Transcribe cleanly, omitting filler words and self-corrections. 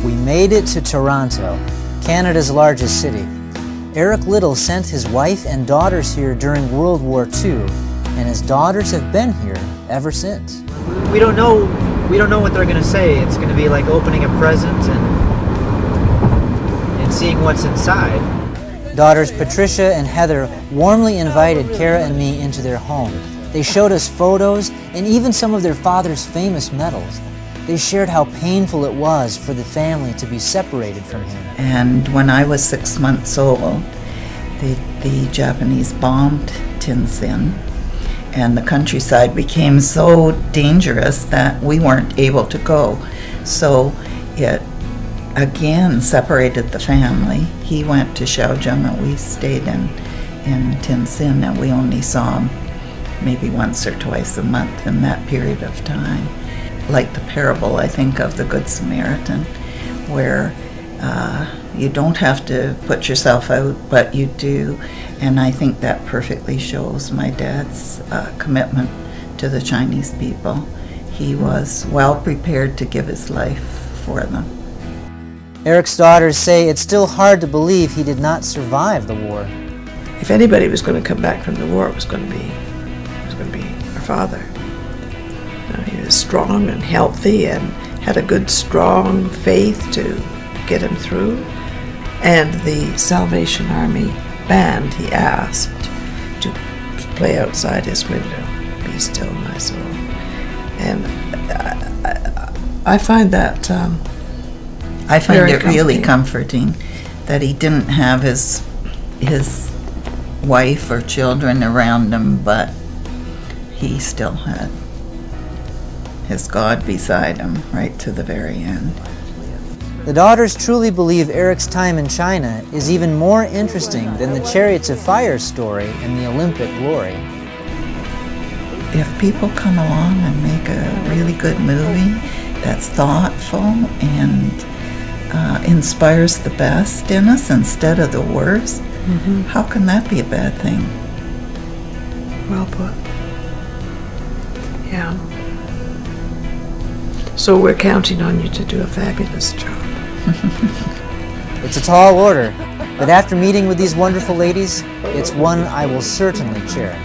We made it to Toronto, Canada's largest city. Eric Liddel sent his wife and daughters here during World War II, and his daughters have been here ever since. We don't know what they're going to say. It's going to be like opening a present and seeing what's inside. Daughters Patricia and Heather warmly invited Kara and me into their home. They showed us photos and even some of their father's famous medals. They shared how painful it was for the family to be separated from him. And when I was 6 months old, the Japanese bombed Tinsin, and the countryside became so dangerous that we weren't able to go. So it again separated the family. He went to Shaozheng and we stayed in Tinsin, and we only saw him maybe once or twice a month in that period of time. Like the parable, I think, of the Good Samaritan, where you don't have to put yourself out, but you do. And I think that perfectly shows my dad's commitment to the Chinese people. He was well prepared to give his life for them. Eric's daughters say it's still hard to believe he did not survive the war. If anybody was going to come back from the war, it was going to be our father. He was strong and healthy and had a good, strong faith to get him through. And the Salvation Army band, he asked to play outside his window, "Be still, my soul." And I find that I find it really comforting that he didn't have his wife or children around him, but he still had his God beside him right to the very end. The daughters truly believe Eric's time in China is even more interesting than the Chariots of Fire story and the Olympic glory. If people come along and make a really good movie that's thoughtful and inspires the best in us instead of the worst, how can that be a bad thing? Well put. Yeah. So we're counting on you to do a fabulous job. It's a tall order, but after meeting with these wonderful ladies, it's one I will certainly cherish.